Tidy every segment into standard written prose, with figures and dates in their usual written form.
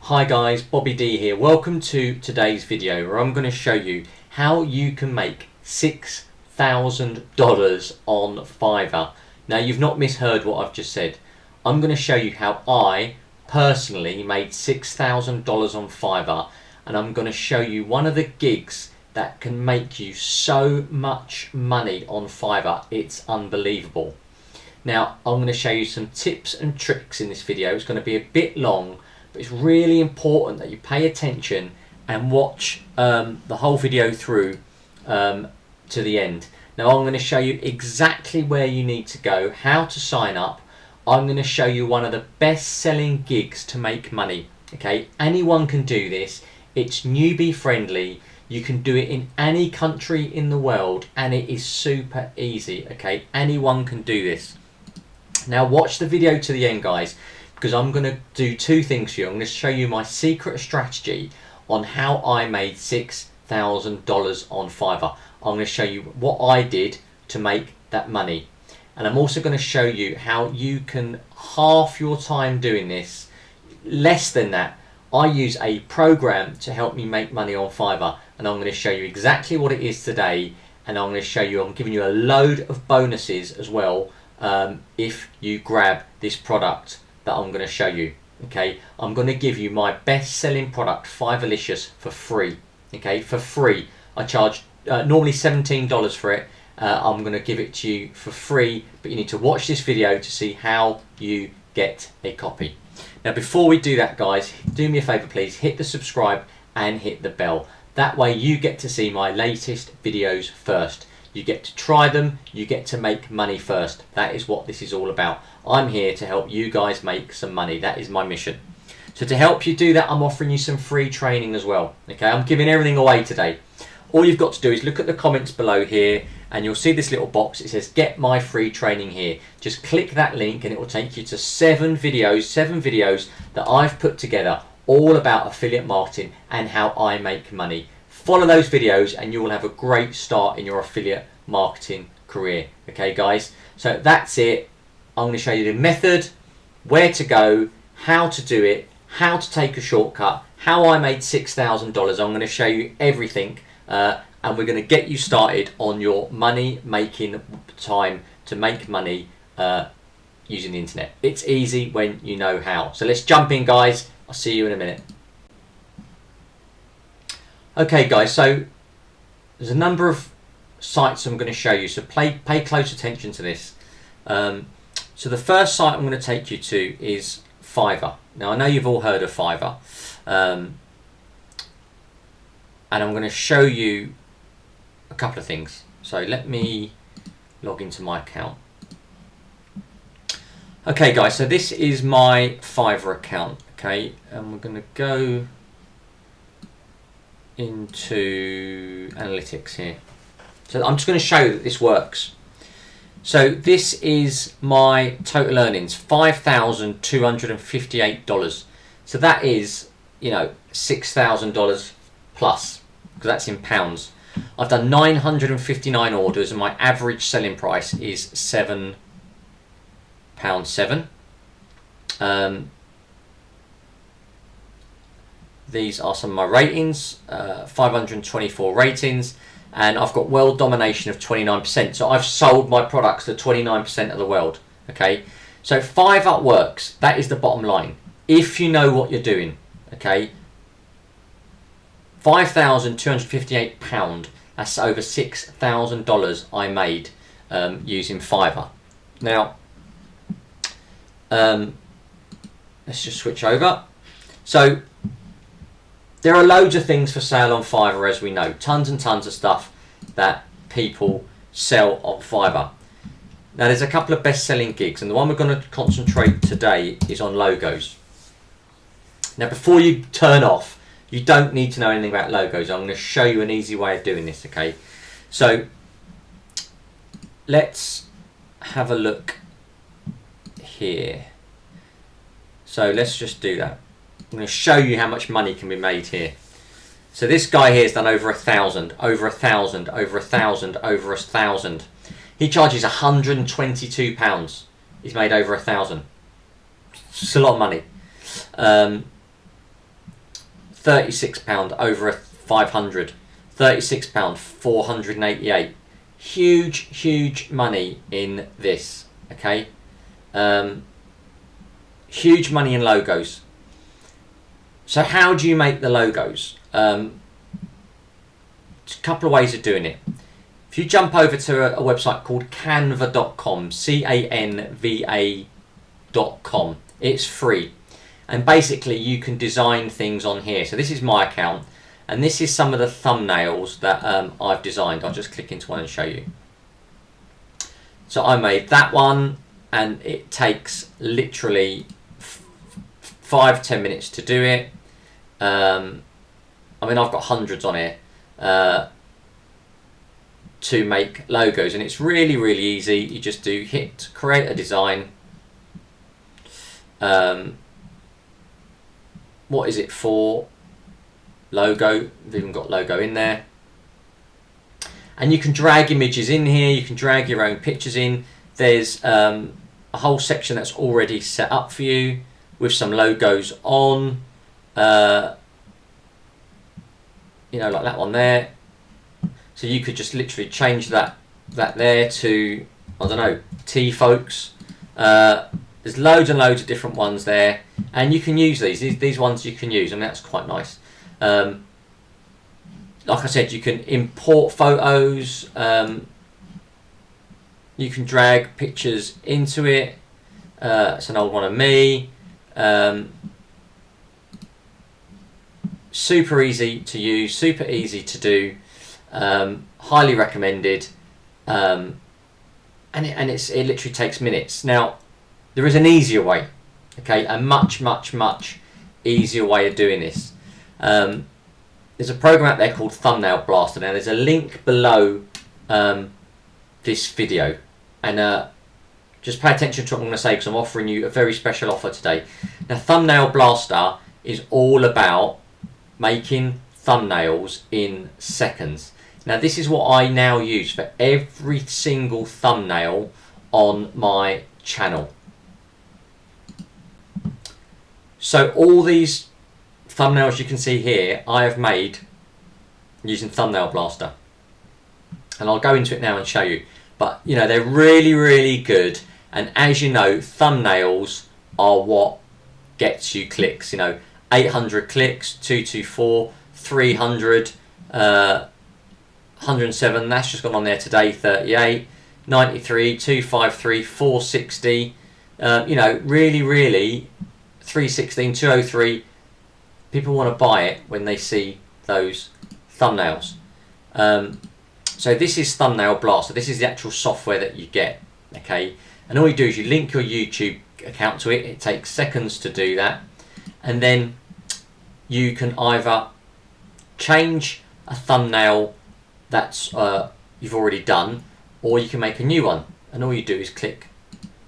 Hi guys, Bobby D here. Welcome to today's video where I'm going to show you how you can make $6,000 on Fiverr. Now you've not misheard what I've just said. I'm going to show you how I personally made $6,000 on Fiverr, and I'm going to show you one of the gigs that can make you so much money on Fiverr. It's unbelievable. Now I'm going to show you some tips and tricks in this video. It's going to be a bit long, but it's really important that you pay attention and watch the whole video through to the end. Now I'm going to show you exactly where you need to go, how to sign up. I'm going to show you one of the best selling gigs to make money. Okay, anyone can do this. It's newbie friendly. You can do it in any country in the world and it is super easy. Okay, anyone can do this. Now watch the video to the end, guys, because I'm going to do two things for you. I'm going to show you my secret strategy on how I made $6,000 on Fiverr. I'm going to show you what I did to make that money. And I'm also going to show you how you can half your time doing this, less than that. I use a program to help me make money on Fiverr, and I'm going to show you exactly what it is today, and I'm going to show you, I'm giving you a load of bonuses as well if you grab this product that I'm going to show you. Okay, I'm going to give you my best selling product, Fiverrlicious, for free. Okay, for free. I charge normally $17 for it. I'm going to give it to you for free, but you need to watch this video to see how you get a copy. Now before we do that, guys, do me a favor please, hit the subscribe and hit the bell. That way you get to see my latest videos first. You get to try them, you get to make money first. That is what this is all about. I'm here to help you guys make some money. That is my mission. So to help you do that, I'm offering you some free training as well. Okay, I'm giving everything away today. All you've got to do is look at the comments below here and you'll see this little box. It says get my free training here. Just click that link and it will take you to seven videos that I've put together all about affiliate marketing and how I make money. Follow those videos and you will have a great start in your affiliate marketing career. Okay guys, so that's it. I'm going to show you the method, where to go, how to do it, how to take a shortcut, how I made $6,000. I'm going to show you everything and we're going to get you started on your money making time to make money using the internet. It's easy when you know how. So let's jump in, guys. I'll see you in a minute. Okay guys, so there's a number of sites I'm going to show you, so pay close attention to this. So the first site I'm going to take you to is Fiverr. Now I know you've all heard of Fiverr, and I'm going to show you a couple of things. So let me log into my account. Okay guys, so this is my Fiverr account. Okay, and we're going to go into analytics here. So I'm just going to show you that this works. So this is my total earnings, $5,258. So that is, you know, $6,000 plus, because that's in pounds. I've done 959 orders and my average selling price is £7.7. These are some of my ratings, 524 ratings, and I've got world domination of 29%. So I've sold my products to 29% of the world. Okay, so Fiverr works. That is the bottom line. If you know what you're doing, okay, £5,258. That's over $6,000 I made using Fiverr. Now, let's just switch over. So there are loads of things for sale on Fiverr, as we know. Tons and tons of stuff that people sell on Fiverr. Now there's a couple of best-selling gigs, and the one we're going to concentrate today is on logos. Now before you turn off, you don't need to know anything about logos. I'm going to show you an easy way of doing this, okay? So let's have a look here. So let's just do that. I'm going to show you how much money can be made here. So this guy here has done over 1,000, over 1,000, over 1,000, over 1,000. He charges £122. He's made over 1,000. It's a lot of money. £36 over a 500, £36, 488. Huge money in this. Okay, huge money in logos. So how do you make the logos? There's a couple of ways of doing it. If you jump over to a website called canva.com, canva.com, it's free. And basically you can design things on here. So this is my account, and this is some of the thumbnails that I've designed. I'll just click into one and show you. So I made that one, and it takes literally 5-10 minutes to do it. I mean, I've got hundreds on here to make logos, and it's really easy. You just do hit create a design. What is it for? Logo. They've even got logo in there, and you can drag images in here. You can drag your own pictures in. There's a whole section that's already set up for you with some logos on. You know, like that one there. So you could just literally change that there to, I don't know, tea folks. There's loads and loads of different ones there, and you can use these ones you can use, and that's quite nice. Like I said, you can import photos. You can drag pictures into it. It's an old one of me. Super easy to use, super easy to do. Highly recommended. And it literally takes minutes. Now, there is an easier way. Okay, a much easier way of doing this. There's a program out there called Thumbnail Blaster. Now, there's a link below this video, and just pay attention to what I'm going to say, because I'm offering you a very special offer today. Now, Thumbnail Blaster is all about making thumbnails in seconds. Now, this is what I now use for every single thumbnail on my channel. So all these thumbnails you can see here, I have made using Thumbnail Blaster, and I'll go into it now and show you. But you know, they're really good, and as you know, thumbnails are what gets you clicks. You know, 800 clicks, 224, 300, 107. That's just gone on there today. 38, 93, 253, 460. You know, really 316, 203. People want to buy it when they see those thumbnails. So this is Thumbnail Blaster. This is the actual software that you get. Okay, and all you do is you link your YouTube account to it. It takes seconds to do that, and then you can either change a thumbnail that's you've already done, or you can make a new one. And all you do is click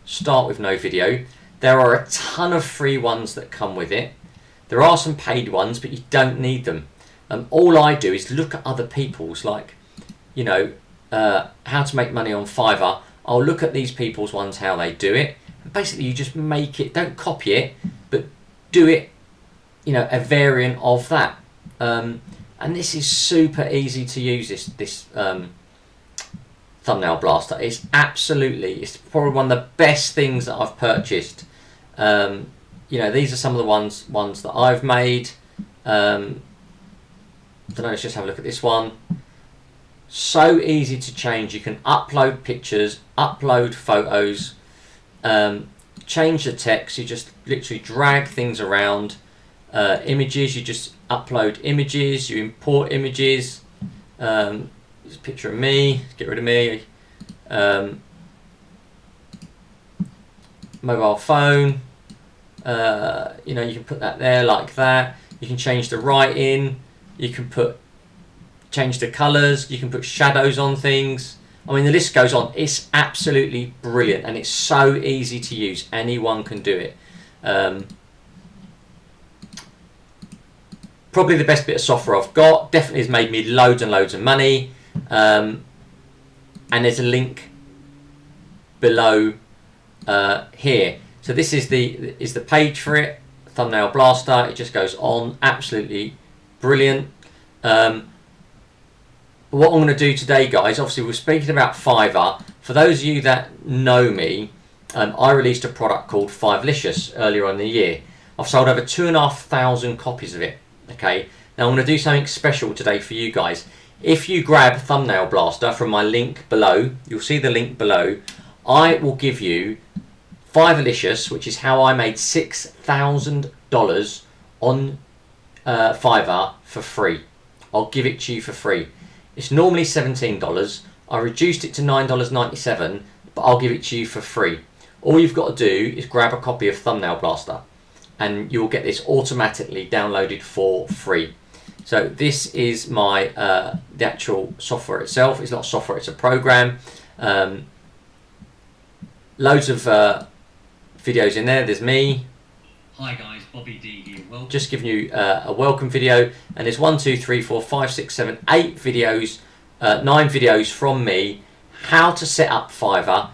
Start with no video. There are a ton of free ones that come with it. There are some paid ones, but you don't need them. All I do is look at other people's, like, you know, how to make money on Fiverr. I'll look at these people's ones, how they do it. And basically, you just make it, don't copy it, but do it, you know, a variant of that. And this is super easy to use, this Thumbnail Blaster. It's probably one of the best things that I've purchased. You know, these are some of the ones that I've made. I don't know, let's just have a look at this one. So easy to change. You can upload pictures, upload photos, change the text. You just literally drag things around. Images, you just upload images, you import images. There's a picture of me, get rid of me. Mobile phone, you know, you can put that there like that. You can change the writing, you can change the colours, you can put shadows on things. I mean, the list goes on. It's absolutely brilliant, and it's so easy to use. Anyone can do it. Probably the best bit of software I've got. Definitely has made me loads and loads of money. And there's a link below here. So this is the page for it. Thumbnail Blaster. It just goes on. Absolutely brilliant. What I'm going to do today, guys, obviously we're speaking about Fiverr. For those of you that know me, I released a product called Fiverrlicious earlier on in the year. I've sold over 2,500 copies of it. Okay, now I'm going to do something special today for you guys. If you grab Thumbnail Blaster from my link below, you'll see the link below. I will give you Fiverrlicious, which is how I made $6,000 on Fiverr for free. I'll give it to you for free. It's normally $17. I reduced it to $9.97, but I'll give it to you for free. All you've got to do is grab a copy of Thumbnail Blaster and you'll get this automatically downloaded for free. So this is my the actual software itself. It's not software, it's a program. Loads of videos in there. There's me. Hi guys, Bobby D here. Welcome. Just giving you a welcome video, and there's 1, 2, 3, 4, 5, 6, 7, 8 videos, 9 videos from me. How to set up Fiverr,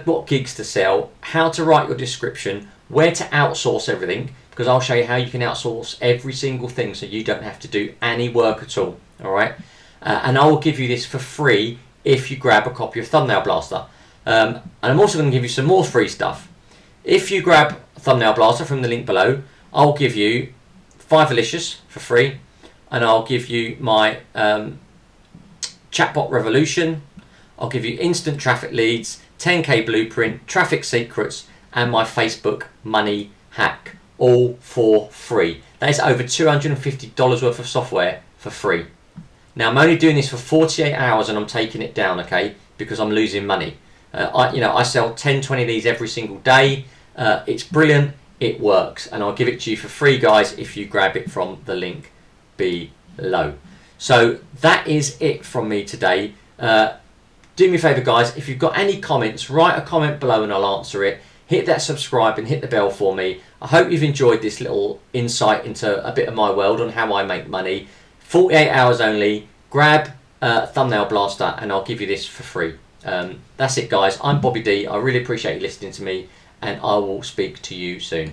what gigs to sell, how to write your description, where to outsource everything, because I'll show you how you can outsource every single thing so you don't have to do any work at all. All right, and I will give you this for free if you grab a copy of Thumbnail Blaster. And I'm also going to give you some more free stuff. If you grab Thumbnail Blaster from the link below, I'll give you Fiverrlicious for free, and I'll give you my Chatbot Revolution. I'll give you instant traffic leads, 10k blueprint, traffic secrets, and my Facebook money hack, all for free. That is over $250 worth of software for free. Now I'm only doing this for 48 hours and I'm taking it down, okay, because I'm losing money. I sell 10, 20 of these every single day. It's brilliant, it works, and I'll give it to you for free, guys, if you grab it from the link below. So that is it from me today. Do me a favour, guys, if you've got any comments, write a comment below and I'll answer it. Hit that subscribe and hit the bell for me. I hope you've enjoyed this little insight into a bit of my world on how I make money. 48 hours only. Grab Thumbnail Blaster and I'll give you this for free. That's it, guys. I'm Bobby D. I really appreciate you listening to me, and I will speak to you soon.